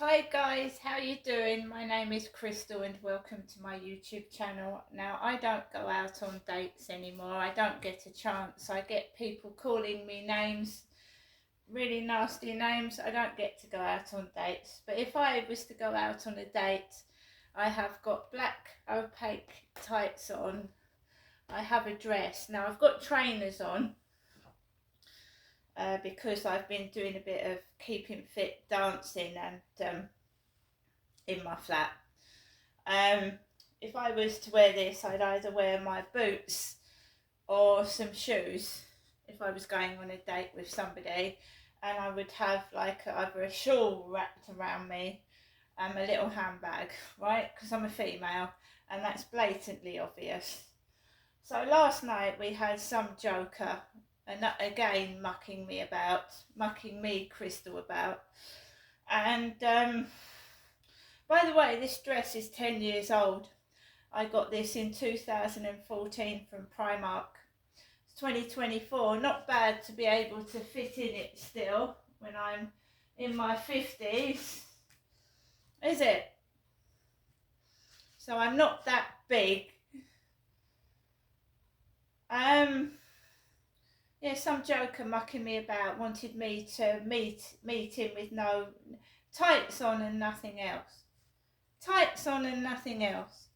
Hi guys, how you doing? My name is Crystal and welcome to my YouTube channel. Now I don't go out on dates anymore. I don't get a chance. I get people calling me names, really nasty names. I don't get to go out on dates. But if I was to go out on a date, I have got black opaque tights on. I have a dress. Now I've got trainers on. Because I've been doing a bit of keeping fit dancing and in my flat. If I was to wear this, I'd either wear my boots or some shoes if I was going on a date with somebody, and I would have like either a shawl wrapped around me and a little handbag, right? Because I'm a female and that's blatantly obvious. So last night we had some joker, and again mucking me, Crystal, about. And by the way, this dress is 10 years old. I got this in 2014 from Primark. It's 2024. Not bad to be able to fit in it still when I'm in my 50s, is it? So I'm not that big. Yeah, some joker mucking me about wanted me to meet him with no tights on and nothing else. Tights on and nothing else.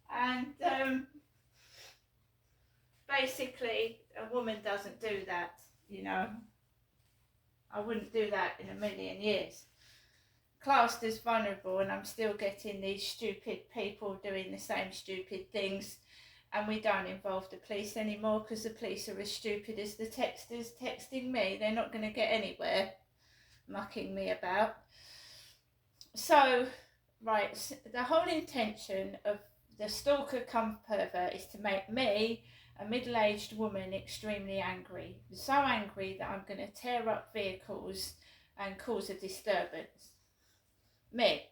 And basically, a woman doesn't do that, you know. I wouldn't do that in a million years. Classed as vulnerable, and I'm still getting these stupid people doing the same stupid things, and we don't involve the police anymore because the police are as stupid as the texters texting me. They're not going to get anywhere mucking me about. So, right, the whole intention of the stalker cum pervert is to make me, a middle-aged woman, extremely angry. So angry that I'm going to tear up vehicles and cause a disturbance. Me.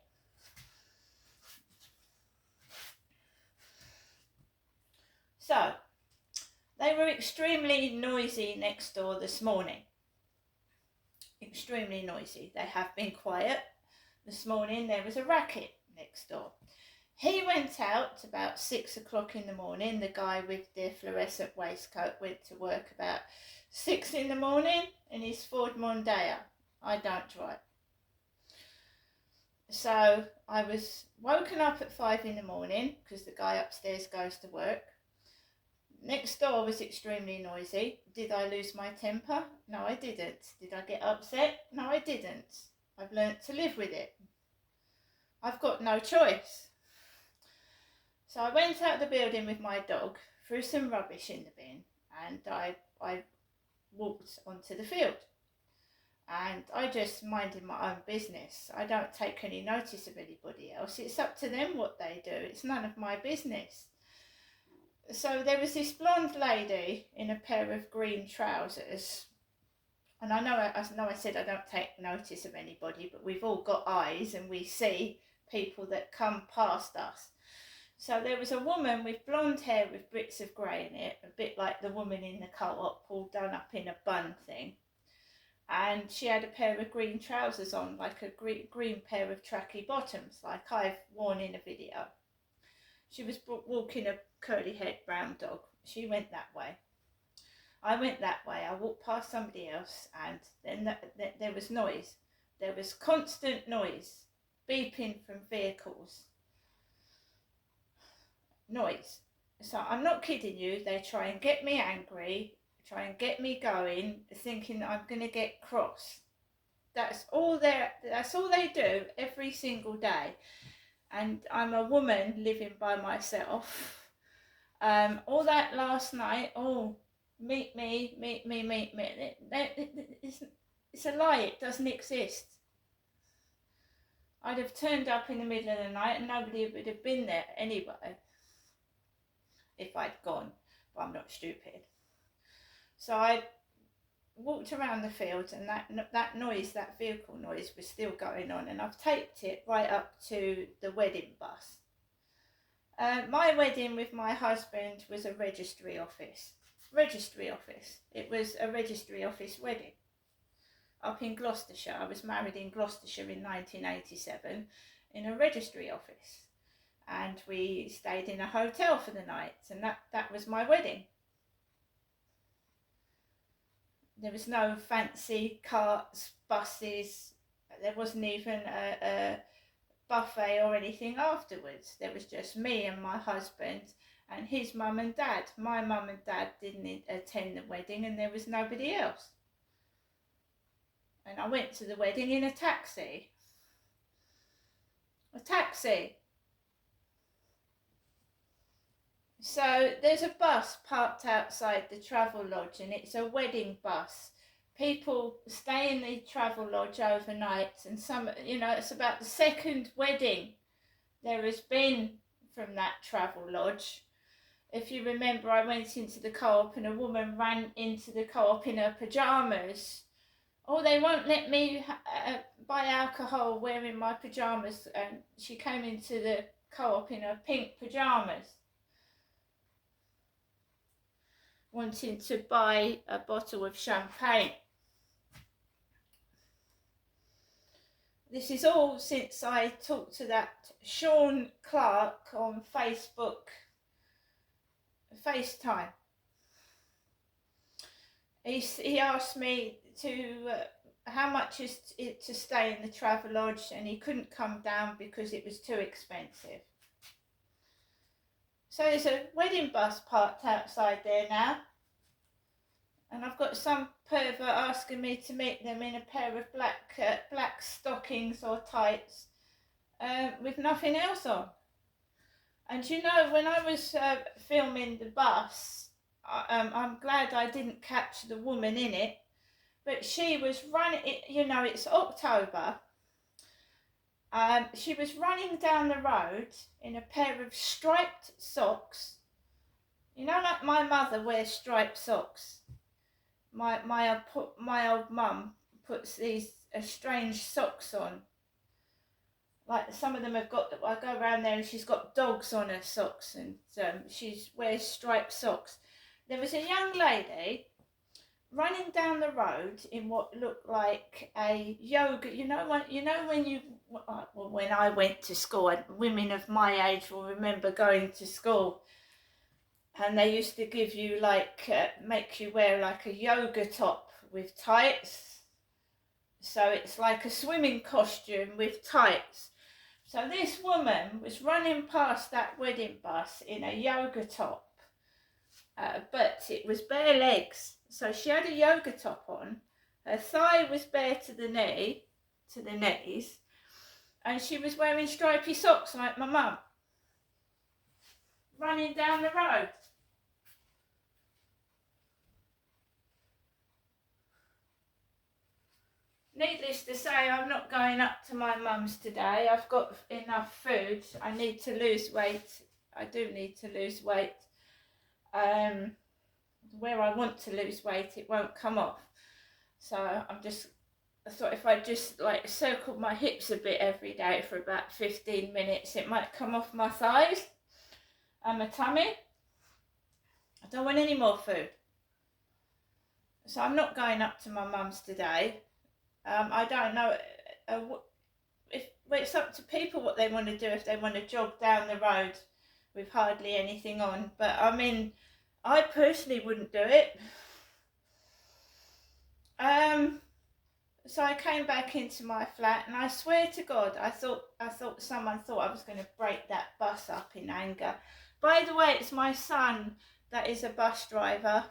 So, they were extremely noisy next door this morning. Extremely noisy. They have been quiet. This morning there was a racket next door. He went out about 6 o'clock in the morning. The guy with the fluorescent waistcoat went to work about 6 in the morning in his Ford Mondeo. I don't drive. So I was woken up at 5 in the morning because the guy upstairs goes to work. Next door was extremely noisy. Did I lose my temper? No, I didn't. Did I get upset? No, I didn't. I've learnt to live with it. I've got no choice. So I went out the building with my dog, threw some rubbish in the bin, and I walked onto the field. And I just minded my own business. I don't take any notice of anybody else. It's up to them what they do. It's none of my business. So there was this blonde lady in a pair of green trousers. And I know I said I don't take notice of anybody, but we've all got eyes and we see people that come past us. So there was a woman with blonde hair with bits of grey in it, a bit like the woman in the co-op, all done up in a bun thing. And she had a pair of green trousers on, like a green pair of tracky bottoms, like I've worn in a video. She was walking a curly-haired brown dog. She went that way. I went that way. I walked past somebody else, and then there was noise. There was constant noise, beeping from vehicles. Noise. So I'm not kidding you. They try and get me angry, try and get me going, thinking I'm going to get cross. That's all they do every single day. And I'm a woman living by myself. All that last night, meet me. It's a lie, it doesn't exist. I'd have turned up in the middle of the night and nobody would have been there anyway if I'd gone, but I'm not stupid. So I walked around the field, and that noise, that vehicle noise, was still going on, and I've taped it right up to the wedding bus. My wedding with my husband was a registry office. It was a registry office wedding. up in Gloucestershire. I was married in Gloucestershire in 1987 in a registry office, and we stayed in a hotel for the night, and that was my wedding. There was no fancy carts, buses. There wasn't even a buffet or anything afterwards. There was just me and my husband and his mum and dad. My mum and dad didn't attend the wedding, and there was nobody else. And I went to the wedding in a taxi. A taxi. So there's a bus parked outside the Travelodge, and it's a wedding bus. People stay in the Travelodge overnight, and some, it's about the second wedding there has been from that Travelodge. If you remember, I went into the co-op and a woman ran into the co-op in her pyjamas. Oh, they won't let me buy alcohol wearing my pyjamas. And she came into the co-op in her pink pyjamas, wanting to buy a bottle of champagne. This is all since I talked to that Sean Clark on Facebook, FaceTime. He asked me how much is it to stay in the Travelodge, and he couldn't come down because it was too expensive. So there's a wedding bus parked outside there now, and I've got some pervert asking me to meet them in a pair of black stockings or tights with nothing else on. And when I was filming the bus, I'm glad I didn't catch the woman in it, but she was running, it's October. She was running down the road in a pair of striped socks. Like my mother wears striped socks. My old mum puts these strange socks on. Like some of them have got, I go around there and she's got dogs on her socks, and she wears striped socks. There was a young lady running down the road in what looked like a yoga. When I went to school, and women of my age will remember going to school, and they used to give you make you wear like a yoga top with tights. So it's like a swimming costume with tights. So this woman was running past that wedding bus in a yoga top, but it was bare legs. So she had a yoga top on, her thigh was bare to the knees, and she was wearing stripy socks like my mum, running down the road. Needless to say, I'm not going up to my mum's today. I've got enough food. I need to lose weight. I do need to lose weight. Where I want to lose weight, it won't come off. So I thought if I just circled my hips a bit every day for about 15 minutes, it might come off my thighs and my tummy. I don't want any more food. So I'm not going up to my mum's today. I don't know it's up to people what they want to do, if they want to jog down the road with hardly anything on. But I personally wouldn't do it. So I came back into my flat, and I swear to God, I thought someone thought I was going to break that bus up in anger. By the way, it's my son that is a bus driver.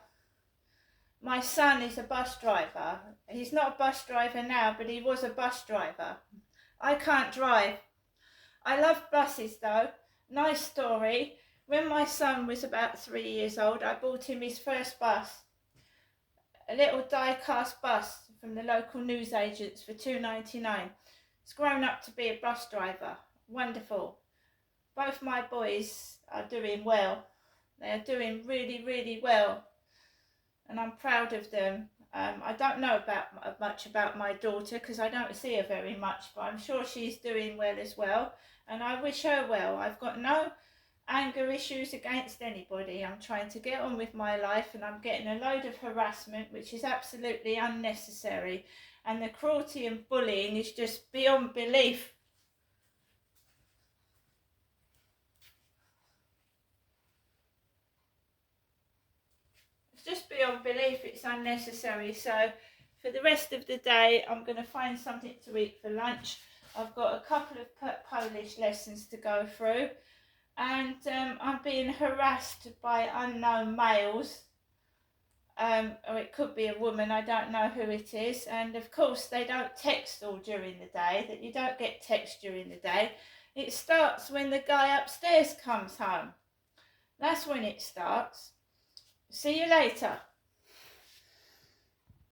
My son is a bus driver. He's not a bus driver now, but he was a bus driver. I can't drive. I love buses though. Nice story. When my son was about 3 years old, I bought him his first bus. A little die-cast bus from the local newsagents for $2.99. He's grown up to be a bus driver. Wonderful. Both my boys are doing well. They are doing really, really well, and I'm proud of them. I don't know much about my daughter because I don't see her very much, but I'm sure she's doing well as well, and I wish her well. I've got no anger issues against anybody. I'm trying to get on with my life, and I'm getting a load of harassment, which is absolutely unnecessary. And the cruelty and bullying is just beyond belief. It's just beyond belief. It's unnecessary. So for the rest of the day, I'm going to find something to eat for lunch. I've got a couple of Polish lessons to go through, and I'm being harassed by unknown males. Or it could be a woman, I don't know who it is. And of course, they don't text all during the day, that you don't get text during the day. It starts when the guy upstairs comes home. That's when it starts. See you later.